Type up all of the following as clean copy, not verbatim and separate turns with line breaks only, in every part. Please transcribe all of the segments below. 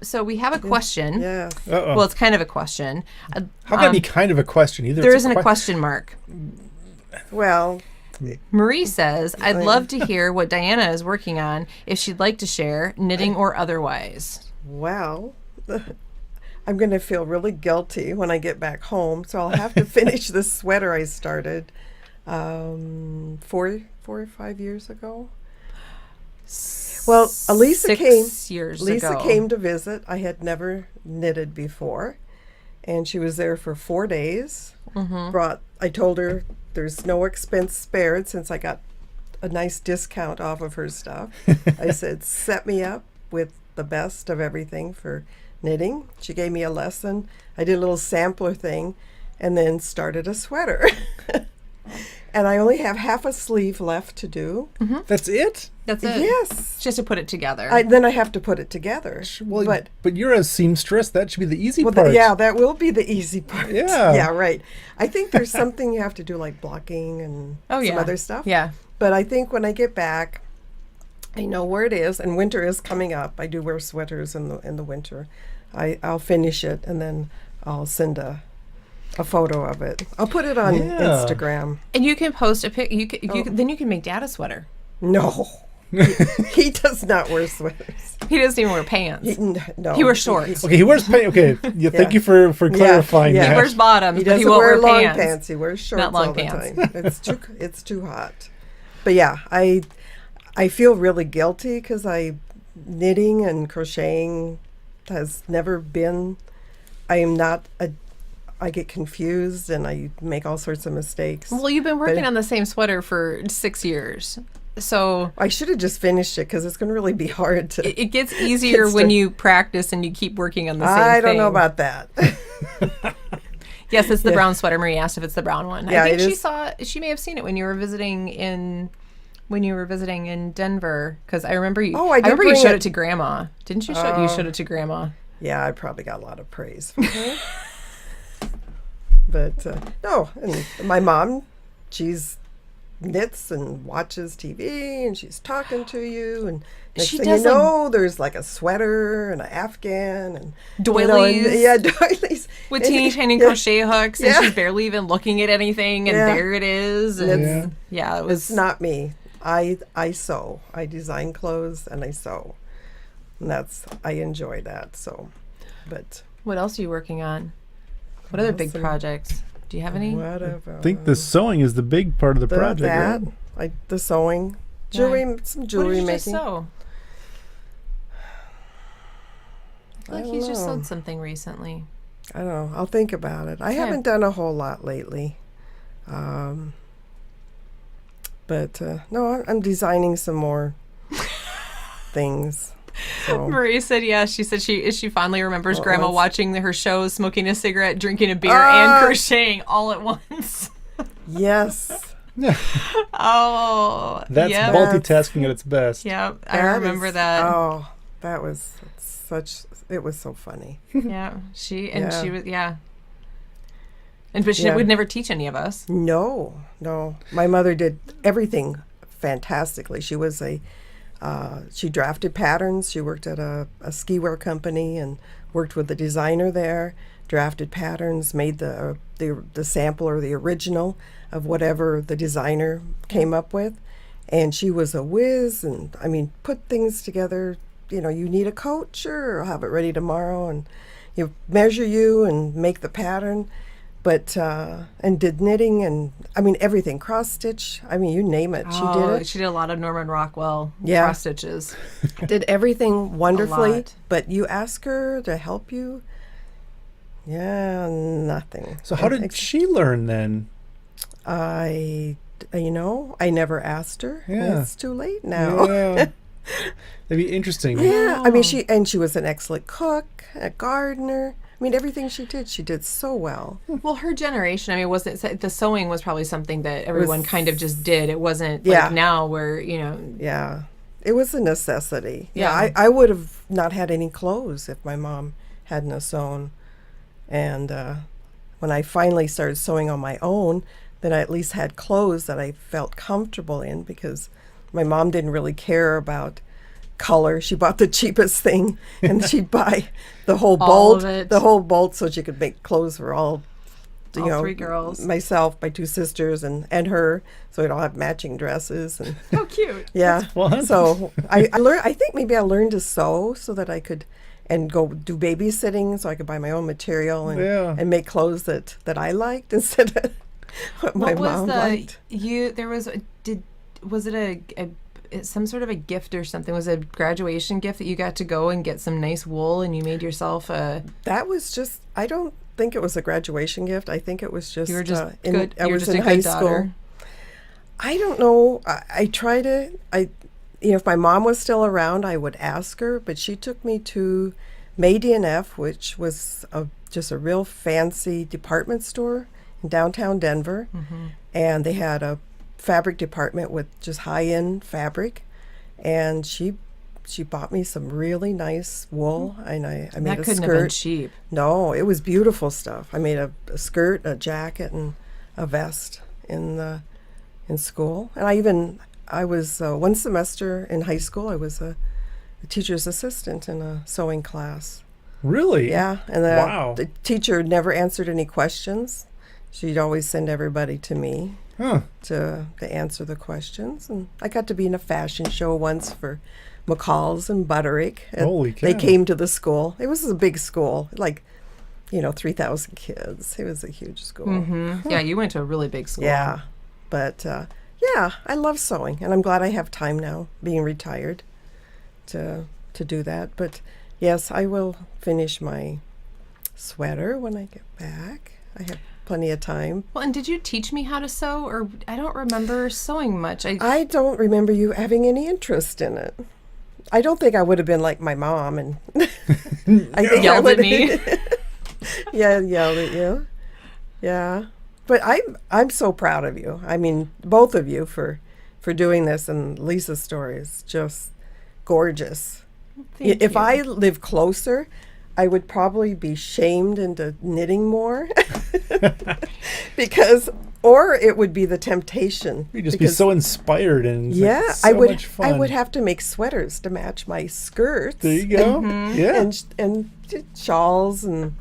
So we have a question.
Yeah.
Well, it's kind of a question.
How can it be kind of a question? Either
There
it's
isn't a question mark.
Well,
Marie says, I'd love to hear what Diana is working on, if she'd like to share, knitting or otherwise.
well, I'm going to feel really guilty when I get back home, so I'll have to finish this sweater I started 4 or 5 years ago. Well, Alisa
6 years ago.
came to visit. I had never knitted before, and she was there for 4 days. I told her there's no expense spared since I got a nice discount off of her stuff. I said, set me up with the best of everything for knitting. She gave me a lesson. I did a little sampler thing and then started a sweater. And I only have half a sleeve left to do.
That's it?
That's it.
Yes.
Just to put it together.
Then I have to put it together.
Well, but you're a seamstress. That should be the easy part.
That will be the easy part.
Yeah.
Yeah, right. I think there's something you have to do, like blocking and some other stuff.
Yeah.
But I think when I get back, I know where it is, and winter is coming up. I do wear sweaters in the winter. I'll finish it, and then I'll send a photo of it. I'll put it on Instagram.
And you can post a pic. Then you can make Dad a sweater.
No. He does not wear sweaters.
He doesn't even wear pants.
No.
He wears shorts.
Okay, he wears pants. Okay, thank you for clarifying
Yeah.
that.
He wears bottoms,
He
but
doesn't
he won't
wear long
pants.
pants. He wears shorts
Not long
all
pants.
the time. It's too hot. But yeah, I feel really guilty because knitting and crocheting has never been. I get confused and I make all sorts of mistakes.
Well, you've been working on the same sweater for 6 years. So
I should have just finished it because it's going to really be hard to.
it gets easier when you practice and you keep working on the same thing.
I don't know about that.
Yes, it's the brown sweater. Marie asked if it's the brown one.
Yeah,
I think
it is.
she may have seen it when you were visiting in Denver, because I remember you.
Oh, I did
remember you
bring
showed
it.
it to Grandma. Didn't you show? You showed it to Grandma.
Yeah, I probably got a lot of praise from her. But no, and my mom, she's knits and watches TV and she's talking to you, and next
She
thing
does,
you know, there's like a sweater and an afghan and
Doilies.
Doilies
With teeny tiny crochet hooks, and
Yeah.
she's barely even looking at anything, and
Yeah.
there it is. And it was
It's not me. I sew. I design clothes and I sew, and I enjoy that. So, but
What else are you working on? What other big projects? Do you have any?
whatever.
I think the sewing is the big part of the project.
That,
Right?
the sewing, jewelry, some jewelry
what did you just
making.
sew? I feel like
I
he's
don't
just
know.
sewed something recently.
I don't know. I'll think about it. I
Okay.
haven't done a whole lot lately. But no, I'm designing some more things. So.
Marie said yes. She said she fondly remembers Grandma
that's-
watching her shows, smoking a cigarette, drinking a beer, and crocheting all at once.
Yes.
Oh,
That's
yep.
multitasking at its best.
Yep, I
That
remember
is-
that.
Oh, that was it was so funny.
Yeah, she was but she
Yeah.
would never teach any of us.
No. My mother did everything fantastically. She was she drafted patterns. She worked at a ski wear company and worked with the designer there, drafted patterns, made the sample or the original of whatever the designer came up with. And she was a whiz, and I mean, put things together. You know, you need a coat? Sure, I'll have it ready tomorrow. And you measure you and make the pattern. But, and did knitting and, I mean, everything. Cross stitch. I mean, you name it. She did it.
She did a lot of Norman Rockwell
Yeah.
cross stitches.
Did everything wonderfully.
lot.
But you ask her to help you? Yeah, nothing.
So how did she learn then?
I never asked her.
Yeah.
It's too late now.
Yeah. That'd be interesting.
Yeah, I mean, she was an excellent cook, a gardener. I mean, everything she did so well.
Well, her generation, I mean, the sewing was probably something that everyone kind of just did. It wasn't
Yeah.
like now where,
Yeah, it was a necessity.
Yeah.
I would have not had any clothes if my mom hadn't have sewn. And when I finally started sewing on my own, then I at least had clothes that I felt comfortable in, because my mom didn't really care about color. She bought the cheapest thing, and she'd buy the whole
All
bolt,
of it.
the whole bolt, so she could make clothes for all
Three girls.
myself, my 2 sisters, and her, so we'd all have matching dresses. And
How cute.
yeah,
fun.
so I learned. I think maybe I learned to sew so that I could, and go do babysitting, so I could buy my own material and
Yeah.
and make clothes that I liked instead of what my
What was
mom
the
liked.
was it some sort of a gift or something? Was it a graduation gift that you got to go and get some nice wool and you made yourself a?
That was just. I don't think it was a graduation gift. I think it was just.
You were just
in,
good.
I
You were
was
just
in
a
high
good
school.
daughter.
I don't know. I tried it. If my mom was still around, I would ask her. But she took me to May D&F, which was just a real fancy department store in downtown Denver, and they had a fabric department with just high-end fabric, and she bought me some really nice wool, and I made
That
a
couldn't have been
skirt.
cheap.
No, it was beautiful stuff. I made a skirt, a jacket, and a vest in school. And I was one semester in high school. I was a teacher's assistant in a sewing class.
Really?
Yeah, and
Wow.
the teacher never answered any questions. She'd always send everybody to me
Huh.
to answer the questions. And I got to be in a fashion show once for McCall's and Butterick. And
Holy
they
cow.
came to the school. It was a big school, like 3,000 kids. It was a huge school.
Yeah, you went to a really big school.
Yeah, but yeah, I love sewing, and I'm glad I have time now, being retired, to do that. But yes, I will finish my sweater when I get back. I have plenty of time.
Well, and did you teach me how to sew, or I don't remember sewing much.
I don't remember you having any interest in it. I don't think I would have been like my mom, and I think
Yelled
I
at
would
me.
Yeah, yelled at you. Yeah, but I'm so proud of you. I mean, both of you for doing this, and Lisa's story is just gorgeous.
Thank
If
you.
I lived closer, I would probably be shamed into knitting more, or it would be the temptation.
You'd just be
because-
so inspired and it's
Yeah,
like so
I would.
much fun.
I would have to make sweaters to match my skirts.
There you go. Yeah.
and shawls and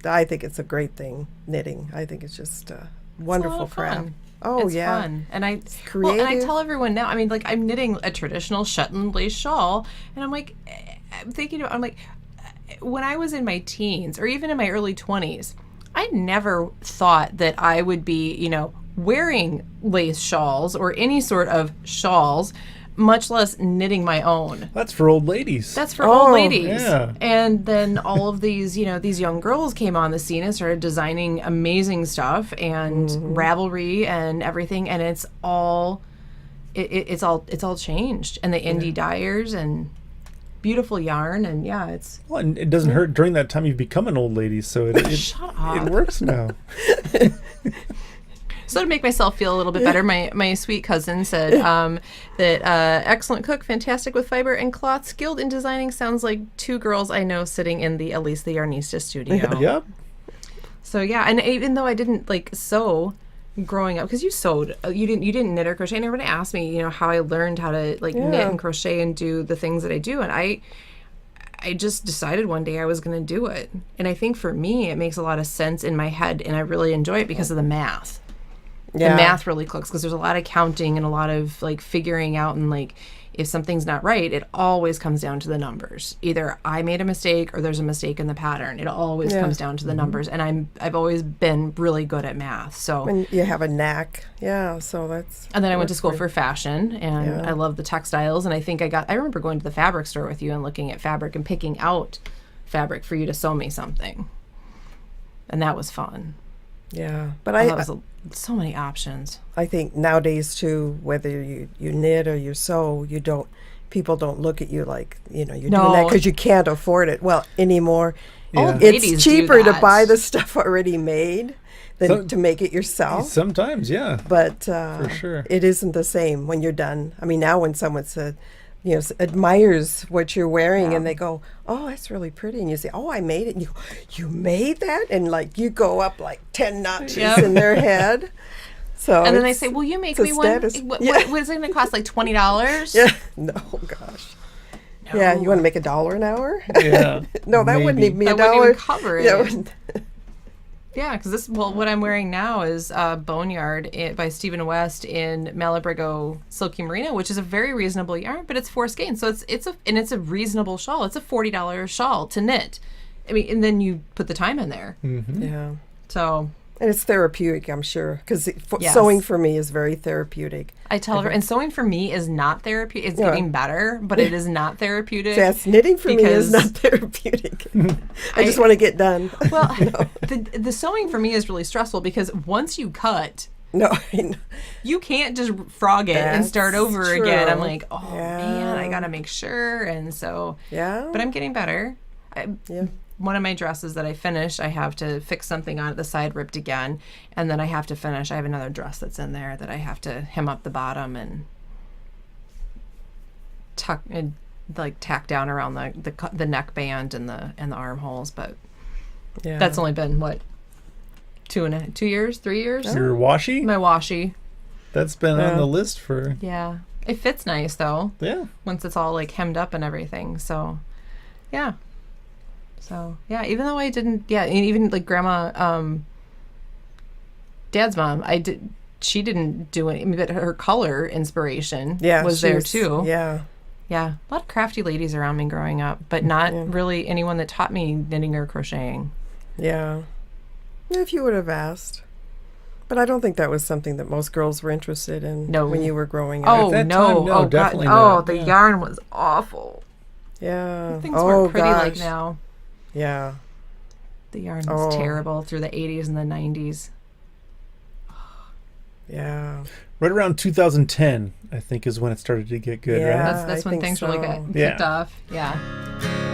I think it's a great thing, knitting. I think it's just a wonderful
It's a lot of
craft.
fun.
Oh
It's
yeah,
fun. And I
creative.
and I tell everyone now. I mean, like I'm knitting a traditional Shetland lace shawl, and I'm like, I'm thinking. I'm like, when I was in my teens or even in my early 20s, I never thought that I would be, wearing lace shawls or any sort of shawls, much less knitting my own.
That's for old ladies.
That's for old ladies.
yeah.
And then all of these, these young girls came on the scene and started designing amazing stuff and Ravelry and everything. And it's all, it's all changed. And the indie dyers and beautiful yarn. And yeah, it's.
Well, and it doesn't hurt during that time you've become an old lady, so it
Shut up.
it works now.
So to make myself feel a little bit better, my sweet cousin said that excellent cook, fantastic with fiber and cloth, skilled in designing. Sounds like 2 girls I know sitting in the Alisa the Yarnista studio.
Yep.
So yeah, and even though I didn't sew growing up, because you sewed, you didn't knit or crochet. And everybody asked me, how I learned how to knit and crochet and do the things that I do, and I just decided one day I was going to do it. And I think for me, it makes a lot of sense in my head, and I really enjoy it because of the math.
Yeah.
The math really clicks because there's a lot of counting and a lot of figuring out, and if something's not right, it always comes down to the numbers. Either I made a mistake or there's a mistake in the pattern. It always comes down to the numbers, and I've always been really good at math. So
And you have a knack. Yeah, so that's.
and then I went to school for fashion, and I love the textiles. And I think I remember going to the fabric store with you and looking at fabric and picking out fabric for you to sew me something, and that was fun.
Yeah, but
That was so many options.
I think nowadays too, whether you knit or you sew, people don't look at you like you're doing that because you can't afford it. Well, anymore,
Yeah.
Old ladies
it's
do
cheaper to
that.
buy the stuff already made than
So-
to make it yourself.
Sometimes, yeah.
But
For sure.
it isn't the same when you're done. I mean, now when someone said, admires what you're wearing, and they go, "Oh, that's really pretty," and you say, "Oh, I made it," and you made that, and you go up 10 notches
Yep.
in their head. So
And then they
it's-
say, "Will you make
it's a
me one?
status.
What,
Yeah.
what is it going to cost? Like $20?"
Yeah. No, gosh. Yeah, you want to make $1 an hour?
Yeah.
No, that wouldn't
Maybe.
even be
That
a
wouldn't
dollar.
even cover it.
Yeah, it wouldn't.
Yeah, because what I'm wearing now is Boneyard by Stephen West in Malabrigo Silky Merino, which is a very reasonable yarn, but it's 4 skein, so it's a reasonable shawl. It's a $40 shawl to knit. I mean, and then you put the time in there.
Yeah.
So
And it's therapeutic, I'm sure, because
Yes.
sewing for me is very therapeutic.
I tell her, and sewing for me is not therapeutic. It's
Yeah.
getting better, but it is not therapeutic.
Yes, knitting for me is
Because-
not therapeutic. I just want to get done.
Well, the sewing for me is really stressful because once you cut,
No, I know.
you can't just frog it and start
That's
over again. I'm
true.
like, oh
Yeah.
man, I gotta make sure. And so,
Yeah.
but I'm getting better.
Yeah.
One of my dresses that I finished, I have to fix something on it. The side ripped again, and then I have to finish. I have another dress that's in there that I have to hem up the bottom and tuck and like tack down around the neck band and the armholes. But
Yeah.
that's only been what 2 years, 3 years.
Your washi?
My washi,
That's been
Yeah.
on the list for,
yeah, it fits nice though
yeah.
once it's all like hemmed up and everything. So, yeah. So yeah, even though I didn't, yeah, and even like Grandma, Dad's mom, she didn't do any, but her color inspiration
Yeah,
was
she
there too.
Yeah.
Yeah, a lot of crafty ladies around me growing up, but not
Yeah.
really anyone that taught me knitting or crocheting.
Yeah. If you would have asked. But I don't think that was something that most girls were interested in
No.
when you were growing up.
Oh
that
no!
time, no,
Oh
definitely
God!
not.
Oh, the
Yeah.
yarn was awful.
Yeah.
Things
oh,
weren't pretty
gosh.
like now.
Yeah.
The yarn was
Oh.
terrible through the 80s and the 90s.
Yeah.
Right around 2010, I think, is when it started to get good,
Yeah.
right?
That's
I
when
think
things really
so.
got kicked
Yeah.
off. Yeah.